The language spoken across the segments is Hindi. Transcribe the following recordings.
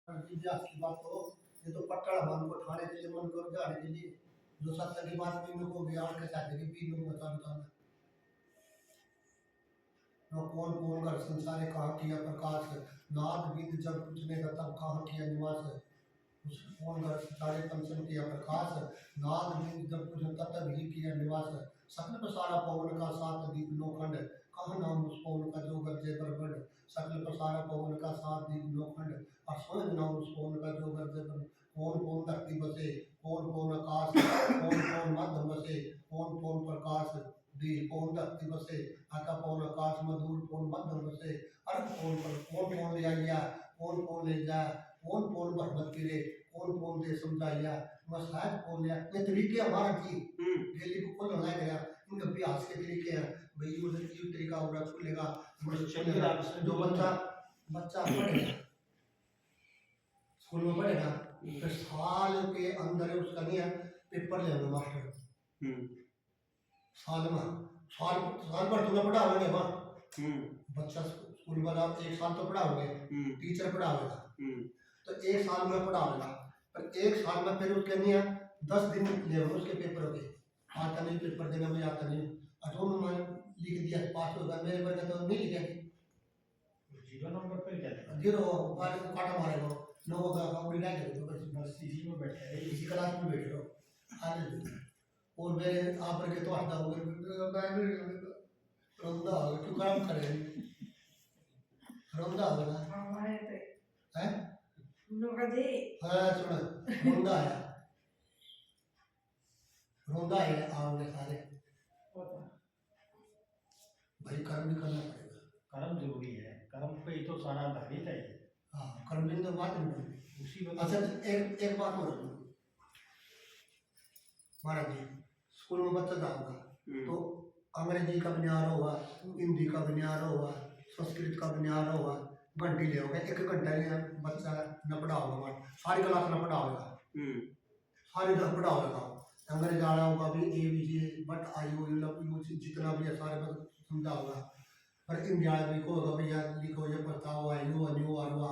इतिहास की बात करो, ये तो पट्टड़ मन को ठाणे के लिए मन करो जाने के लिए जो सत्य की बात भी को बिहार के साथ की भी लोग बता बता न कौन कौन कर संसारे कहाँ किया प्रकाश नाद विद जब पूछने का तब कहाँ किया निवास उस कौन कर सितारे पंचम किया प्रकाश नाद विद जब पूछने तब ही किया निवास सकल प्रसारा पवन का साथ दीप लोखंड कहाँ नाम उस पवन का जो गरजे पर बड़ सकल प्रसारा पवन का साथ दीप लोखंड और स्वयं नाम उस पवन का जो गरजे पर कौन कौन धरती बसे कौन कौन आकाश कौन कौन मध्य बसे कौन कौन प्रकाश दी कौन धरती बसे आका कौन आकाश मधुर कौन मध्य बसे अर्थ कौन पर कौन कौन ले आया कौन ले जा कौन भरमत गिरे कौन दे समझाया मसाज कौन लिया ये तरीके हमारा जी डेली को खोलना लग गया इनके अभ्यास के तरीके हैं भाई ये तरीका होगा खुलेगा जो बच्चा बच्चा पढ़ेगा स्कूल में पढ़ेगा फिर साल के अंदर उसका नहीं है पेपर ले आना मास्टर साल में साल भर तुम्हें पढ़ाओगे वहाँ बच्चा स्कूल वाला एक साल तो पढ़ाओगे टीचर पढ़ावेगा तो एक साल में पढ़ावेगा पर एक साल में फिर उसके नहीं है 10 दिन ले उसके पेपर के आता नहीं पेपर देना मुझे आता नहीं अठों में लिख दिया पास होगा मेरे पर तो नहीं लिखा जीरो नंबर पे क्या जीरो वाले को काटा मारेगा नो होगा उड़ी ना करेगा बस इसी में बैठे हैं इसी क्लास में बैठे रहो आगे और मेरे आप के तो हटा हो गए रोंदा हो गया क्यों काम करे रोंदा हो गया हमारे पे हैं लोग दे हाँ सुन रोंदा है आओगे सारे भाई कर्म भी करना पड़ेगा कर्म जरूरी है कर्म पे ही तो सारा आधारित है हाँ कर्म भी तो बात नहीं उसी में अच्छा एक बात और महाराज जी स्कूल में बच्चा जाऊंगा तो अंग्रेजी का बनियार होगा हिंदी का बनियार होगा संस्कृत का बनियार होगा घंटी ले होगा 1 घंटा लिया बच्चा न पढ़ा होगा सारी क्लास न पढ़ा होगा सारी क्लास पढ़ा होगा अंग्रेज आ रहा होगा भी A B G but I U U जितना भी है सारे बस समझा होगा पर इंडिया वाला भी होगा भैया लिखो ये पढ़ता हुआ यू अन्यू हुआ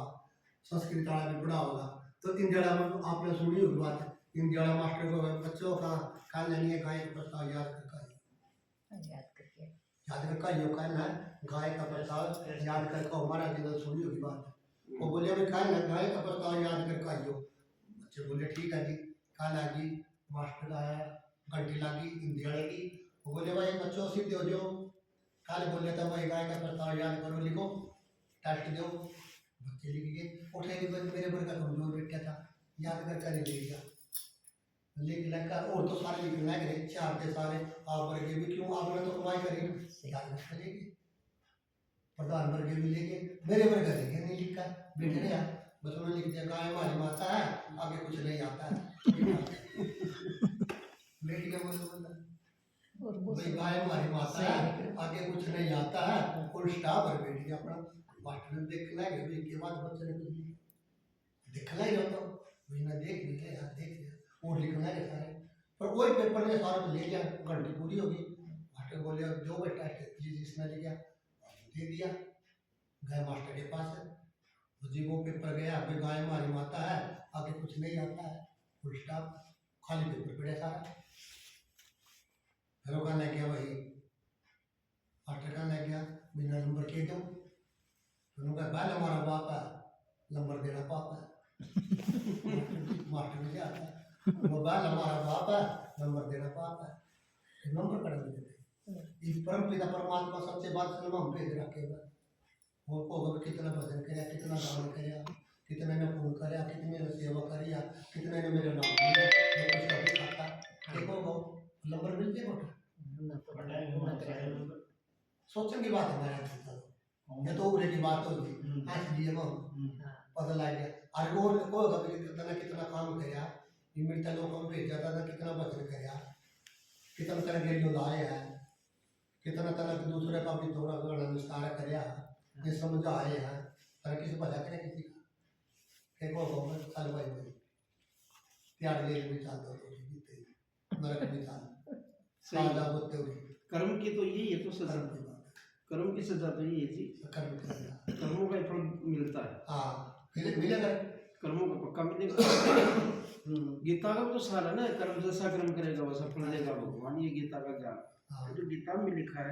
संस्कृत वाला भी पढ़ा होगा तो इंडिया वाला में आपने सुनी होगी बात इंडिया वाला मास्टर को बच्चों का काल नहीं है गाय का प्रस्ताव याद करके यो काल है गाय का प्रस्ताव याद करके हमारा जिधर सुनी होगी बात वो बोले भाई काल है गाय का प्रस्ताव याद करके आइयो बच्चे बोले ठीक है जी काल आ जी मास्टर आया घंटी लगी हिंदी वाले की वो बोले भाई बच्चों सीधे हो जाओ काल बोले था भाई गाय का प्रस्ताव याद करो लिखो टेस्ट दो बच्चे लिख गए उठे मेरे पर का कमजोर बैठा था याद करके नहीं ले गया लिख लगा और तो सारे लिख लग रहे चार के सारे आप वर्गे भी क्यों आपने तो कमाई करी याद कर लेंगे प्रधान वर्गे भी लेंगे मेरे वर्ग लेंगे नहीं लिखा बेटे ने बस उन्होंने लिख दिया गाय हमारी माता है आगे कुछ नहीं आता है बेटी का बोल भाई गाय हमारी माता है आगे कुछ नहीं आता है और स्टाफ है बेटी अपना मास्टर ने देख लगे भी के बाद बच्चे ने कुछ देखना ही रहता बिना देख भी ले यार देख लिया और लिखना है सारे पर कोई पेपर ने सारा तो ले लिया घंटी पूरी होगी मास्टर बोले जो बेटा जिसने ले गया दे दिया गए मास्टर के पास है जी वो पेपर गया अभी गाय हमारी माता है आगे कुछ नहीं आता है फुल स्टॉप खाली पेपर पड़े सारा फिर कहने गया वही मास्टर कहने गया बिना नंबर के दो तो उन्होंने कहा हमारा बाप है नंबर देना पाप है मास्टर ने क्या आता मोबाइल हमारा बाप है नंबर देना पाप है नंबर कर देते इस परम पिता परमात्मा सबसे बात सुनो हम भेज रखेगा वो को कितना भजन कराया कितना दान कराया कितने ने फोन कराया कितने ने सेवा करिया कितने ने मेरे नाम लिया कुछ कभी खाता देखो वो नंबर मिलते हैं सोचने की बात है मेरा ये तो उरे की बात होगी आज लिए वो पता लग गया और वो को कभी कितना काम कराया इमिता लोगों को भेजा था कितना भजन कराया कितना तरह के लोग आए हैं कितना तरह के दूसरे का भी थोड़ा थोड़ा निस्तारा कराया ये समझ आए हैं तरह किसी भजा करे किसी का एक वो में चल भाई भाई प्यार ले भी चाहता हूँ जीते नरक भी चाहता सादा बोलते हुए कर्म की तो यही है तो सजा की बात कर्म की सजा तो यही है जी कर्म की सजा कर्मों का फल मिलता है हाँ मिलेगा कर्मों का पक्का मिलेगा। गीता का तो सारा ना, कर्म जैसा कर्म करेगा वैसा फल देगा भगवान, ये गीता का ज्ञान। हाँ तो गीता में लिखा है